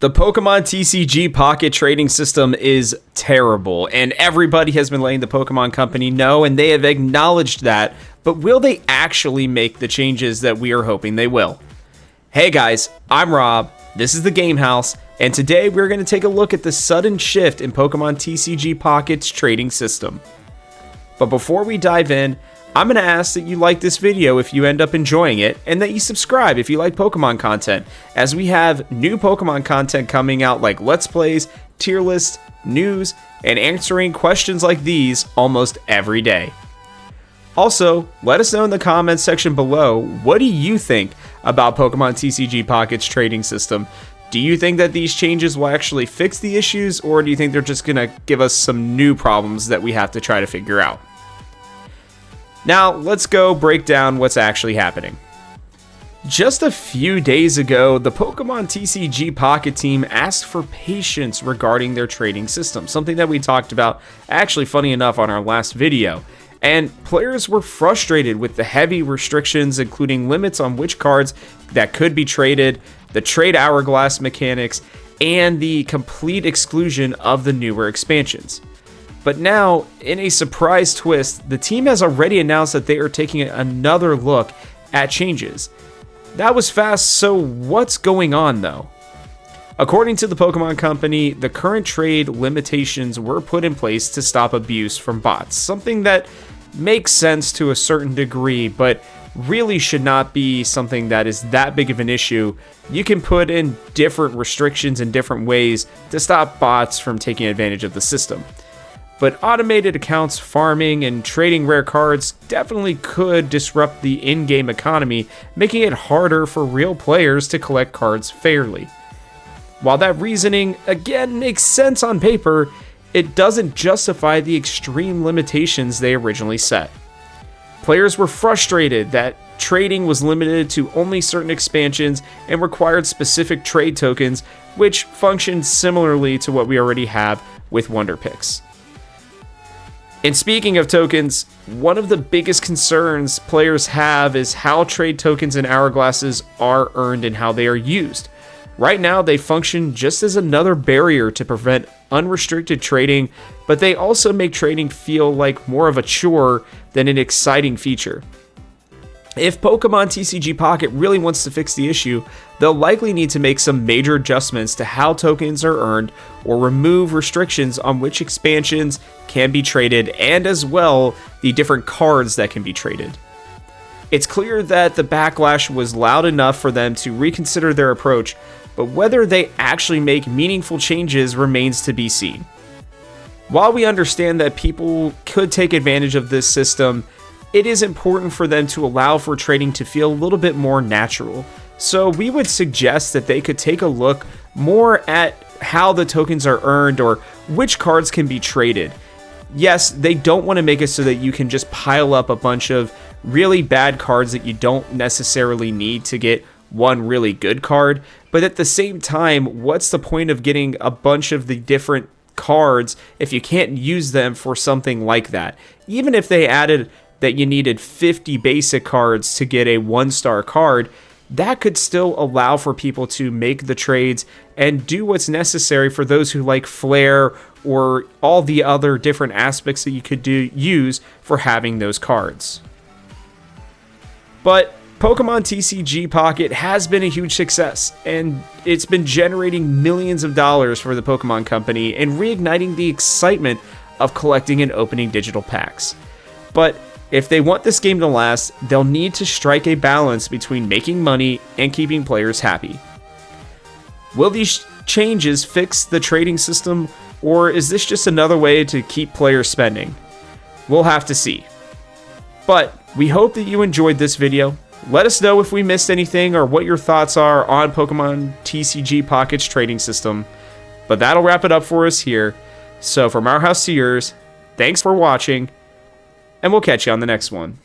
The Pokemon TCG Pocket Trading system is terrible, and everybody has been letting the Pokemon Company know, and they have acknowledged that, but will they actually make the changes that we are hoping they will? Hey guys, I'm Rob, this is the Game House, and today we're going to take a look at the sudden shift in Pokemon TCG Pocket's trading system. But before we dive in, I'm going to ask that you like this video if you end up enjoying it, and that you subscribe if you like Pokemon content, as we have new Pokemon content coming out like Let's Plays, tier lists, news, and answering questions like these almost every day. Also, let us know in the comments section below, what do you think about Pokemon TCG Pocket's trading system? Do you think that these changes will actually fix the issues, or do you think they're just going to give us some new problems that we have to try to figure out? Now, let's go break down what's actually happening. Just a few days ago, the Pokemon TCG Pocket team asked for patience regarding their trading system, something that we talked about, actually funny enough, on our last video. And players were frustrated with the heavy restrictions, including limits on which cards that could be traded, the trade hourglass mechanics, and the complete exclusion of the newer expansions. But now, in a surprise twist, the team has already announced that they are taking another look at changes. That was fast, so what's going on though? According to the Pokemon Company, the current trade limitations were put in place to stop abuse from bots, something that makes sense to a certain degree, but really should not be something that is that big of an issue. You can put in different restrictions in different ways to stop bots from taking advantage of the system. But automated accounts farming and trading rare cards definitely could disrupt the in-game economy, making it harder for real players to collect cards fairly. While that reasoning again makes sense on paper, it doesn't justify the extreme limitations they originally set. Players were frustrated that trading was limited to only certain expansions and required specific trade tokens, which functioned similarly to what we already have with Wonder Picks. And speaking of tokens, one of the biggest concerns players have is how trade tokens and hourglasses are earned and how they are used. Right now, they function just as another barrier to prevent unrestricted trading, but they also make trading feel like more of a chore than an exciting feature. If Pokemon TCG Pocket really wants to fix the issue, they'll likely need to make some major adjustments to how tokens are earned or remove restrictions on which expansions can be traded and as well the different cards that can be traded. It's clear that the backlash was loud enough for them to reconsider their approach, but whether they actually make meaningful changes remains to be seen. While we understand that people could take advantage of this system, it is important for them to allow for trading to feel a little bit more natural. So we would suggest that they could take a look more at how the tokens are earned or which cards can be traded. Yes, they don't want to make it so that you can just pile up a bunch of really bad cards that you don't necessarily need to get one really good card. But at the same time, what's the point of getting a bunch of the different cards if you can't use them for something like that? Even if they added that you needed 50 basic cards to get a 1-star card, that could still allow for people to make the trades and do what's necessary for those who like flair or all the other different aspects that you could use for having those cards. But Pokemon TCG Pocket has been a huge success, and it's been generating millions of dollars for the Pokemon Company and reigniting the excitement of collecting and opening digital packs. But if they want this game to last, they'll need to strike a balance between making money and keeping players happy. Will these changes fix the trading system, or is this just another way to keep players spending? We'll have to see. But we hope that you enjoyed this video. Let us know if we missed anything or what your thoughts are on Pokemon TCG Pocket's trading system. But that'll wrap it up for us here. So from our house to yours, thanks for watching, and we'll catch you on the next one.